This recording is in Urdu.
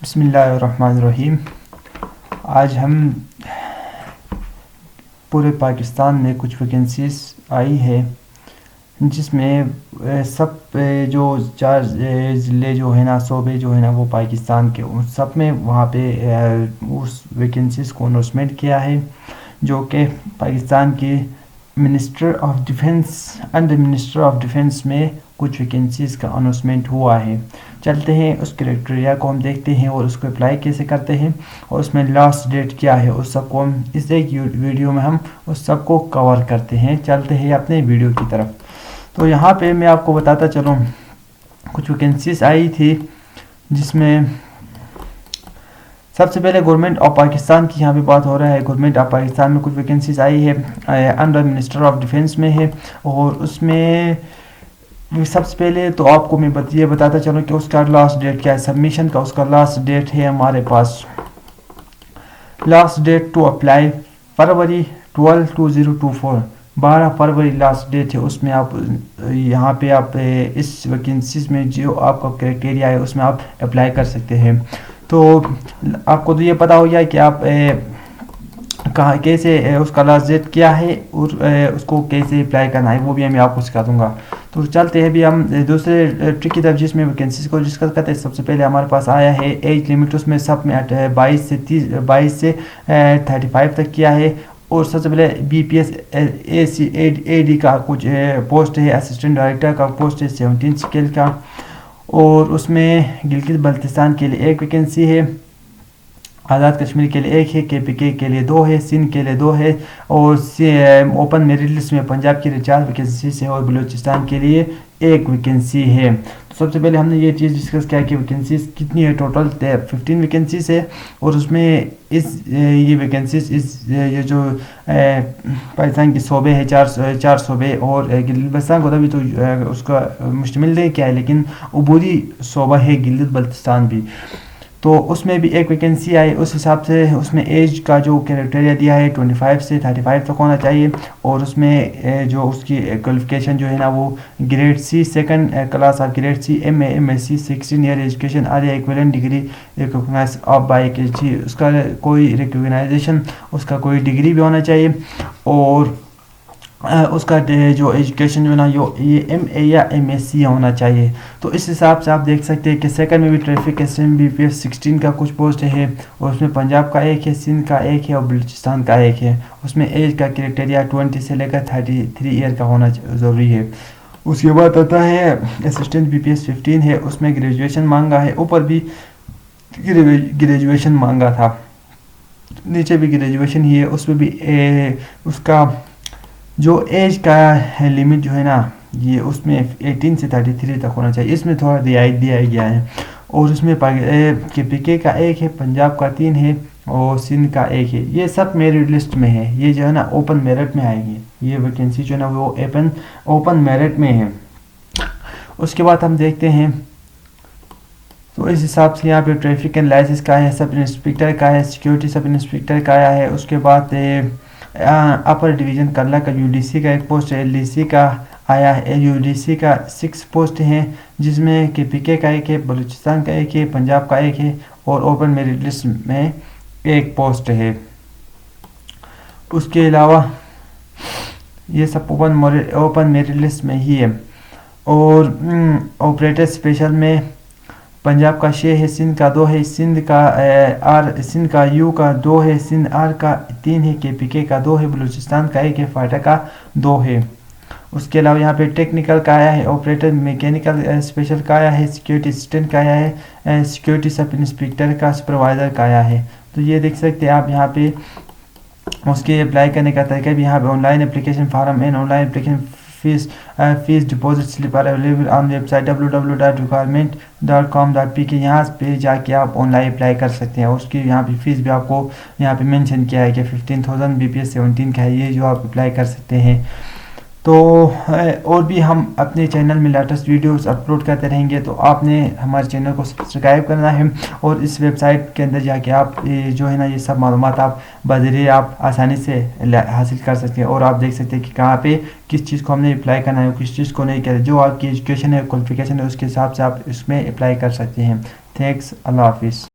بسم اللہ الرحمن الرحیم۔ آج ہم پورے پاکستان میں کچھ ویکنسیز آئی ہے جس میں سب جو چار ضلع جو ہے نا، صوبے جو ہے نا وہ پاکستان کے، ان سب میں وہاں پہ اس ویکنسیز کو اناؤنسمنٹ کیا ہے، جو کہ پاکستان کے minister of defence under minister of defence میں کچھ ویکنسیز کا اناؤنسمنٹ ہوا ہے۔ چلتے ہیں اس کرائٹیریا کو ہم دیکھتے ہیں اور اس کو اپلائی کیسے کرتے ہیں، اور اس میں لاسٹ ڈیٹ کیا ہے، اس سب کو ہم اس ایک ویڈیو میں ہم اس سب کو کور کرتے ہیں۔ چلتے ہیں اپنے ویڈیو کی طرف۔ تو یہاں پہ میں آپ کو بتاتا چلوں، کچھ ویکنسیز آئی تھی جس میں سب سے پہلے گورنمنٹ آف پاکستان کی یہاں پہ بات ہو رہا ہے۔ گورنمنٹ آف پاکستان میں کچھ ویکنسیز آئی ہے، انڈر منسٹر آف ڈیفنس میں ہے، اور اس میں سب سے پہلے تو آپ کو میں یہ بتاتا چلوں کہ اس کا لاسٹ ڈیٹ کیا ہے، سبمیشن کا اس کا لاسٹ ڈیٹ ہے ہمارے پاس، لاسٹ ڈیٹ ٹو اپلائی فروری 12 2024، 12 فروری لاسٹ ڈیٹ ہے۔ اس میں آپ یہاں پہ آپ اس ویکنسیز میں جو آپ کا کرائٹیریا ہے اس میں آپ اپلائی کر سکتے ہیں۔ تو آپ کو تو یہ پتا ہو گیا کہ آپ کہاں کیسے اس کا لاسٹ ڈیٹ کیا ہے اور اس کو کیسے اپلائی کرنا ہے، وہ بھی میں آپ کو سکھا دوں گا۔ تو چلتے ہیں ابھی ہم دوسرے ٹرک کی طرف، جس میں ویکنسیز کو ڈسکس کرتے ہیں۔ سب سے پہلے ہمارے پاس آیا ہے ایج لمٹ، اس میں سب میں 22 سے 35 تک کیا ہے، اور سب سے پہلے B P S A D کا کچھ پوسٹ ہے، اسسٹنٹ ڈائریکٹر کا پوسٹ ہے 17 اسکیل کا، اور اس میں گلگت بلتستان کے لیے ایک ویکنسی ہے، آزاد کشمیر کے لیے ایک ہے، کے پی کے کے لیے 2 ہے، سندھ کے لیے 2 ہے، اور اوپن میرٹ لسٹ میں پنجاب کے لیے 4 ویکنسیز ہے، اور بلوچستان کے لیے 1 ویکنسی ہے۔ تو سب سے پہلے ہم نے یہ چیز ڈسکس کیا کہ ویکنسیز کتنی ہے، ٹوٹل 15 ویکنسیز ہے، اور اس میں یہ ویکنسیز یہ جو پاکستان کے صوبے ہیں، 4 صوبے، اور گلگت بلتستان کو ابھی تو اس کا مشتمل نہیں کیا ہے، لیکن عبوری صوبہ ہے گلگت بلتستان بھی۔ تو اس میں بھی 1 ویکنسی آئی، اس حساب سے اس میں ایج کا جو کرائٹیریا دیا ہے 25 سے 35 تک ہونا چاہیے، اور اس میں جو اس کی کوالیفیکیشن جو ہے نا وہ grade C, second class of grade C, M S C, 16 year education or equivalent degree recognised of by K C, اس کا کوئی ریکوگنائزیشن، اس کا کوئی ڈگری بھی ہونا چاہیے، اور اس کا جو ایجوکیشن جو ہے نا یہ ایم اے یا ایم ایس سی ہونا چاہیے۔ تو اس حساب سے آپ دیکھ سکتے ہیں کہ سیکنڈ میں بھی traffic assistant B P F 16 کا کچھ پوسٹ ہے، اور اس میں پنجاب کا 1 ہے، سندھ کا 1 ہے، اور بلوچستان کا 1 ہے۔ اس میں ایج کا کرائٹیریا 20 سے لے کر 33 ایئر کا ہونا ضروری ہے۔ اس کے بعد آتا ہے اسسٹنٹ بی پی ایس 15 ہے، اس میں گریجویشن مانگا ہے، اوپر بھی گریجویشن مانگا تھا، نیچے بھی گریجویشن ہی ہے، اس میں بھی اس کا جو ایج کا لمٹ جو ہے نا یہ اس میں 18 سے 33 تک ہونا چاہیے، اس میں تھوڑا رعایت دیا گیا ہے، اور اس میں کے پی کے کا 1 ہے، پنجاب کا 3 ہے، اور سندھ کا 1 ہے۔ یہ سب میرٹ لسٹ میں ہے، یہ جو ہے نا اوپن میرٹ میں آئے گی، یہ ویکنسی جو ہے نا وہ اوپن میرٹ میں ہے۔ اس کے بعد ہم دیکھتے ہیں، تو اس حساب سے یہاں پہ ٹریفک اینڈ لائسنس کا ہے، سب انسپیکٹر کا ہے، سیکیورٹی سب انسپیکٹر کا آیا ہے۔ اس کے بعد اپر ڈویژن کرلا کا یو ڈی سی کا 1 پوسٹ ہے، ایل ڈی سی کا آیا ہے، یو ڈی سی کا 6 پوسٹ ہیں، جس میں کے پی کے کا 1 ہے، بلوچستان کا 1 ہے، پنجاب کا 1 ہے، اور اوپن میرٹ لسٹ میں 1 پوسٹ ہے۔ اس کے علاوہ یہ سب اوپن میرٹ لسٹ میں ہی ہے، اور آپریٹر اسپیشل میں پنجاب کا 6 ہے، سندھ کا 2 ہے، سندھ کا یو کا 2 ہے، سندھ آر کا 3 ہے، کے پی کے کا 2 ہے، بلوچستان کا 1 ہے، فاٹا کا 2 ہے۔ اس کے علاوہ یہاں پہ ٹیکنیکل کا آیا ہے، آپریٹر میکینیکل اسپیشل کا آیا ہے، سیکیورٹی اسسٹنٹ کا آیا ہے، سیکیورٹی سب انسپیکٹر کا، سپروائزر کا آیا ہے۔ تو یہ دیکھ سکتے ہیں آپ یہاں پہ اس کے اپلائی کرنے کا طریقہ بھی، یہاں پہ online application form and online application fee deposit slip are available on website www.requirement.com.pk، یہاں پہ جا کے آپ آن لائن اپلائی کر سکتے ہیں، اور اس کی یہاں پہ فیس بھی آپ کو یہاں پہ مینشن کیا ہے کہ 15,000 بی پی ایس 17 کا ہے، یہ جو آپ اپلائی کر سکتے ہیں۔ تو اور بھی ہم اپنے چینل میں لیٹسٹ ویڈیوز اپلوڈ کرتے رہیں گے، تو آپ نے ہمارے چینل کو سبسکرائب کرنا ہے، اور اس ویب سائٹ کے اندر جا کے آپ جو ہے نا یہ سب معلومات آپ بذریعے آپ آسانی سے حاصل کر سکتے ہیں، اور آپ دیکھ سکتے ہیں کہ کہاں پہ کس چیز کو ہم نے اپلائی کرنا ہے اور کس چیز کو نہیں کرنا ہے، جو آپ کی ایجوکیشن ہے، کوالیفیکیشن ہے، اس کے حساب سے آپ اس میں اپلائی کر سکتے ہیں۔ تھینکس، اللہ حافظ۔